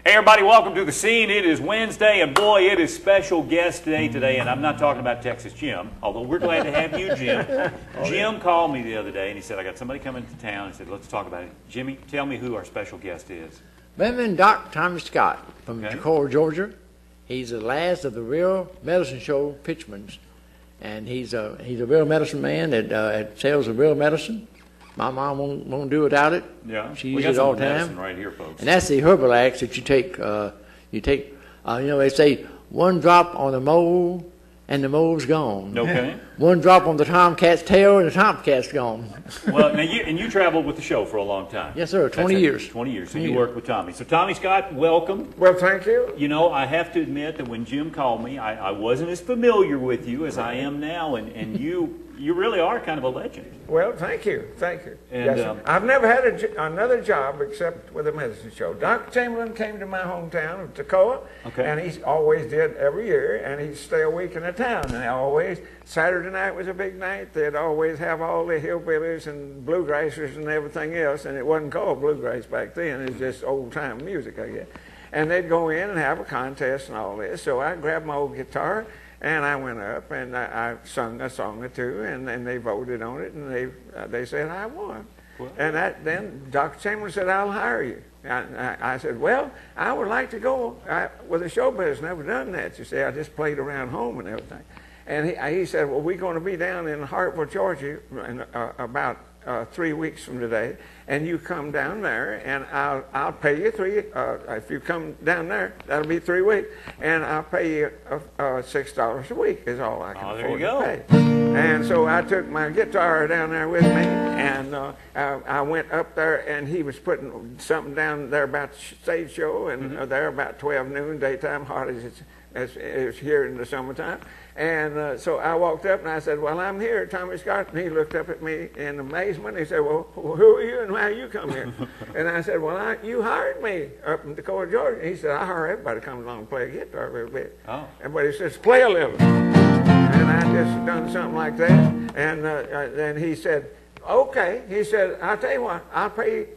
Hey everybody, welcome to the scene. It is Wednesday, and boy, it is special guest day today, and I'm not talking about Texas Jim, although we're glad to have you, Jim. Jim called me the other day, and he said, I got somebody coming to town. He said, let's talk about it. Jimmy, tell me who our special guest is. Reverend Dr. Tommy Scott from Decorah, Georgia. He's the last of the Real Medicine Show pitchmans, and he's a real medicine man that sells the real medicine. My mom won't do without it. Yeah, she uses it all the time. Right here, folks. And that's the Herbalax that you take. They say one drop on the mole, and the mole's gone. Okay. One drop on the tomcat's tail, and the tomcat's gone. Well, now you traveled with the show for a long time. Yes, sir. 20 years. 20 years. So you worked with Tommy. So Tommy Scott, welcome. Well, thank you. You know, I have to admit that when Jim called me, I wasn't as familiar with you as I am now, and you really are kind of a legend. Well, thank you. Thank you. And, yes, I've never had another job except with a medicine show. Dr. Chamberlain came to my hometown of Toccoa, and he always did every year, and he'd stay a week in the town. And always, Saturday night was a big night. They'd always have all the hillbillies and bluegrassers and everything else, and it wasn't called bluegrass back then. It was just old-time music, I guess. And they'd go in and have a contest and all this. So I grabbed my old guitar, and I went up and I sung a song or two, and then they voted on it, and they said I won. Well, and then Dr. Chamberlain said, I'll hire you. I said, well, I would like to go with the show business. Never done that. You see, I just played around home and everything. And he said, well, we're going to be down in Hartwell, Georgia, in about 3 weeks from today, and you come down there, and I'll pay you if you come down there, that'll be 3 weeks, and I'll pay you $6 a week is all I can afford to pay. And so I took my guitar down there with me, and I went up there, and he was putting something down there about the stage show, and there about 12 noon, daytime, hot as it is here in the summertime. And so I walked up and I said, well, I'm here, Tommy Scott. And he looked up at me in amazement. He said, well, who are you and why you come here? And I said, well, you hired me up in Decorah, Georgia. And he said, I hire everybody to come along and play a guitar a little bit. Oh. But he says, play a little. And I just done something like that. And then he said, okay. He said, I'll tell you what, I'll pay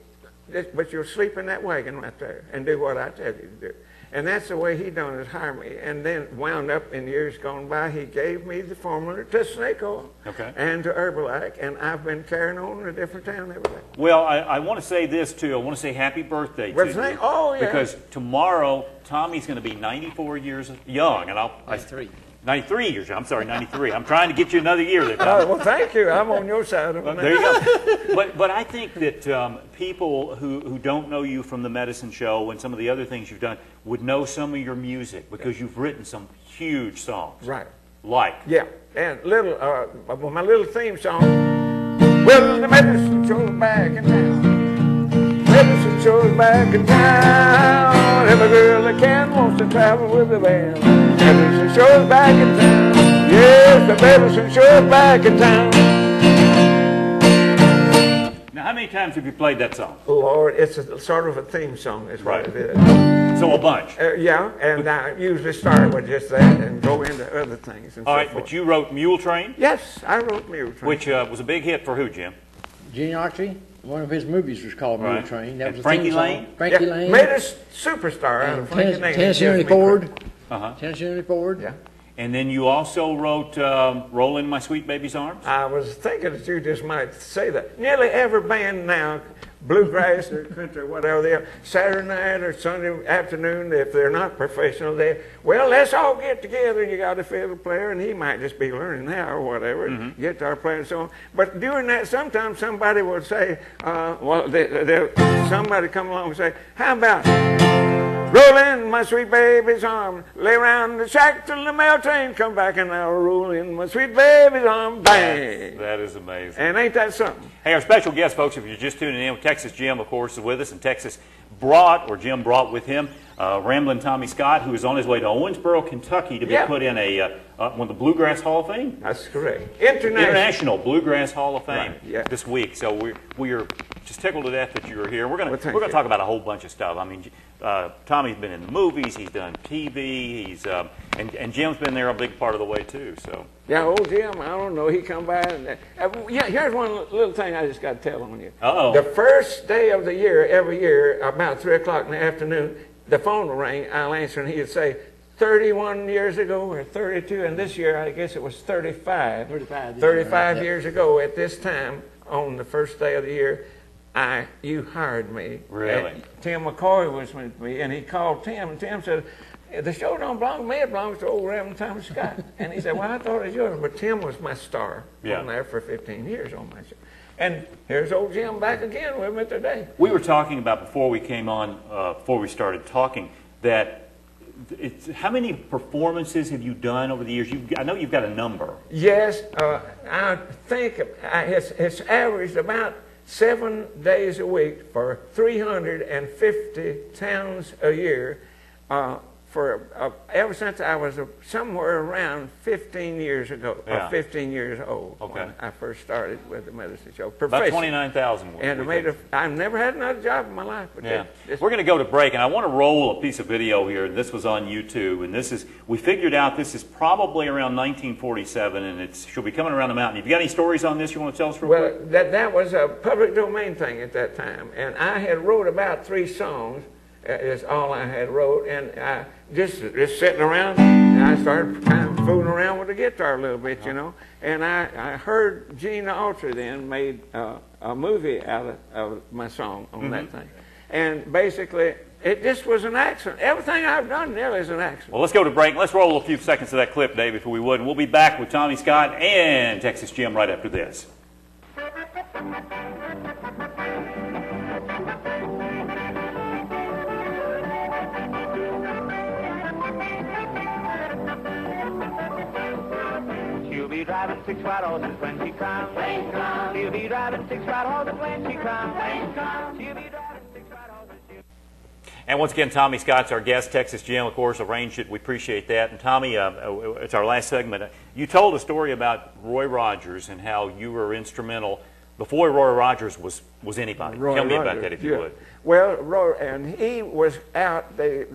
you, but you'll sleep in that wagon right there and do what I tell you to do. And that's the way he done is hire me. And then wound up in years gone by, he gave me the formula to snake oil and to Herbalac, and I've been carrying on in a different town every day. Well, I want to say this, too. I want to say happy birthday to you. Oh, yeah. Because tomorrow, Tommy's going to be 94 years young. And 93 years young. I'm sorry, 93. I'm trying to get you another year there, Tommy. Well, thank you. I'm on your side of it. There you go. But I think that people who don't know you from the medicine show and some of the other things you've done would know some of your music because you've written some huge songs. Right. Like? Yeah. And my little theme song, well, the medicine show's back in town. Medicine show's back in town. Every girl that can wants to travel with the band. Medicine show's back in town. Yes, the medicine show's back in town. Now, how many times have you played that song? Lord, it's sort of a theme song is what it is. So a bunch. Yeah, and I usually start with just that and go into other things. And all right, but you wrote Mule Train? Yes, I wrote Mule Train. Which was a big hit for who, Jim? Gene Autry. One of his movies was called Mule Train. That was Frankie Lane? Frankie Lane. Made us superstar out of Frankie Lane. Tennessee Ford. Tennessee Ford. Yeah. And then you also wrote Roll in My Sweet Baby's Arms? I was thinking that you just might say that. Nearly every band now, bluegrass or country or whatever they are, Saturday night or Sunday afternoon, if they're not professional, let's all get together and you got a fiddle player and he might just be learning now or whatever, guitar player and so on. But during that, sometimes somebody will say, somebody come along and say, how about roll in my sweet baby's arm, lay around the shack till the mail train come back, and I'll roll in my sweet baby's arm, bang! That is amazing. And ain't that something? Hey, our special guest, folks, if you're just tuning in, Texas Jim, of course, is with us, and Jim brought with him Ramblin Tommy Scott, who is on his way to Owensboro, Kentucky, to be put in one of the Bluegrass Hall of Fame. That's correct. International Bluegrass Hall of Fame this week. So we are just tickled to death that you're here. We're going to talk about a whole bunch of stuff. I mean, Tommy's been in the movies, he's done TV, and Jim's been there a big part of the way too. So yeah, old Jim, I don't know. He come by and here's one little thing I just got to tell on you. Uh-oh. The first day of the year, every year, about 3 o'clock in the afternoon, the phone will ring, I'll answer, and he'd say, 31 years ago or 32, and this year I guess it was 35. 35 years ago at this time, on the first day of the year, you hired me. Really? And Tim McCoy was with me, and he called Tim, and Tim said, the show don't belong to me, it belongs to old Ramblin' Tommy Scott. And he said, well, I thought it was yours, but Tim was my star on there for 15 years on my show. And here's old Jim back again with me today. We were talking about before we came on, before we started talking, that how many performances have you done over the years? I know you've got a number. Yes, I think it's averaged about 7 days a week for 350 towns a year ever since I was somewhere around 15 years ago, 15 years old when I first started with the medicine show. About 29,000. And I've never had another job in my life. But we're going to go to break, and I want to roll a piece of video here. This was on YouTube, and we figured out this is probably around 1947, and she'll be coming around the mountain. Have you got any stories on this you want to tell us real quick? Well, that was a public domain thing at that time, and I had wrote about 3 songs. Is all I had wrote, and I just sitting around, and I started kind of fooling around with the guitar a little bit, you know. And I heard Gene Autry then made a movie out of my song on that thing, and basically it just was an accident. Everything I've done nearly is an accident. Well, let's go to break. Let's roll a few seconds of that clip, Dave, if we would, and we'll be back with Tommy Scott and Texas Jim right after this. She'll be driving 6 white horses when she comes. She'll be driving 6 white horses when she comes. She'll be driving 6 white horses. And once again, Tommy Scott's our guest. Texas Jim, of course, arranged it. We appreciate that. And Tommy, it's our last segment. You told a story about Roy Rogers and how you were instrumental before Roy Rogers was anybody. Tell me about that, if you would. Well, Roy, and he was out. They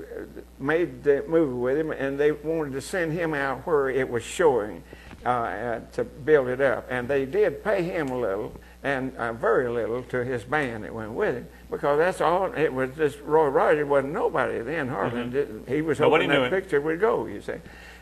made the movie with him, and they wanted to send him out where it was showing to build it up. And they did pay him a little, and very little to his band that went with him, because that's all. It was just Roy Rogers wasn't nobody then. Hardly he was hoping that picture would go. You see.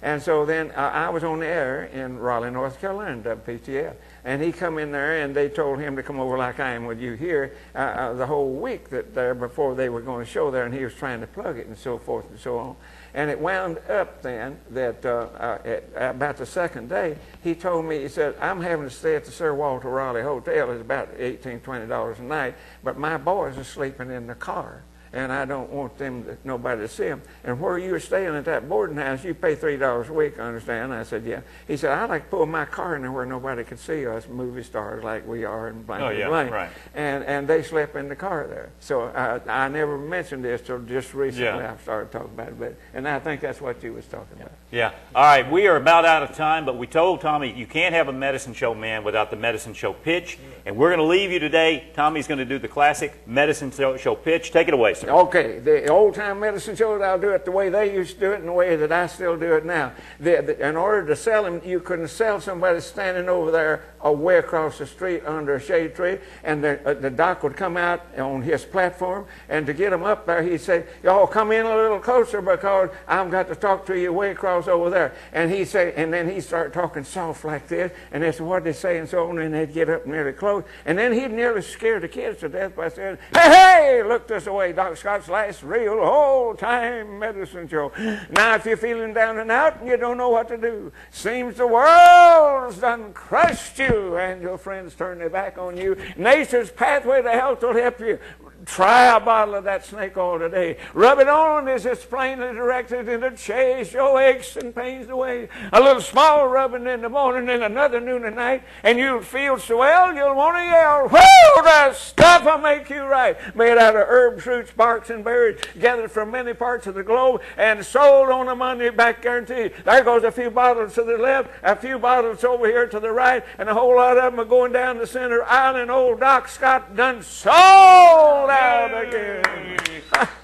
And so then I was on the air in Raleigh, North Carolina, WPTF. And he come in there, and they told him to come over like I am with you here the whole week there before they were going to show there, and he was trying to plug it and so forth and so on. And it wound up then that about the second day, he told me, he said, I'm having to stay at the Sir Walter Raleigh Hotel. It's about $18, $20 a night, but my boys are sleeping in the car, and I don't want nobody to see them. And where you were staying at that boarding house, you pay $3 a week, I understand? I said, yeah. He said, I'd like to pull my car in there where nobody could see us movie stars like we are in blank and blank. Right. And they slept in the car there. So I never mentioned this till just recently. I started talking about it. But, and I think that's what you was talking about. Yeah. All right, we are about out of time, but we told Tommy you can't have a medicine show, man, without the medicine show pitch. And we're going to leave you today. Tommy's going to do the classic medicine show pitch. Take it away, sir. Okay, the old-time medicine shows, I'll do it the way they used to do it and the way that I still do it now. In order to sell them, you couldn't sell somebody standing over there way across the street under a shade tree, and the doc would come out on his platform, and to get them up there, he'd say, y'all come in a little closer because I've got to talk to you way across over there. And he'd say, and then he'd start talking soft like this, and that's what they say and so on, and they'd get up nearly close. And then he'd nearly scare the kids to death by saying, hey, look this way, Doc Scott's last real old-time medicine show. Now, if you're feeling down and out and you don't know what to do, seems the world's done crushed you, and your friends turn their back on you. Nature's pathway to health will help you. Try a bottle of that snake oil today. Rub it on as it's plainly directed, and it'll chase your aches and pains away. A little small rubbing in the morning and another noon and night, and you'll feel so well you'll want to yell, whoo, the stuff will make you right. Made out of herbs, roots, barks, and berries, gathered from many parts of the globe, and sold on a money back guarantee. There goes a few bottles to the left, a few bottles over here to the right, and a whole lot of them are going down the center aisle, and old Doc Scott done sold out again.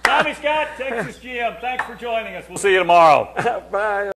Tommy Scott, Texas Jim, thanks for joining us. We'll see you tomorrow. Bye.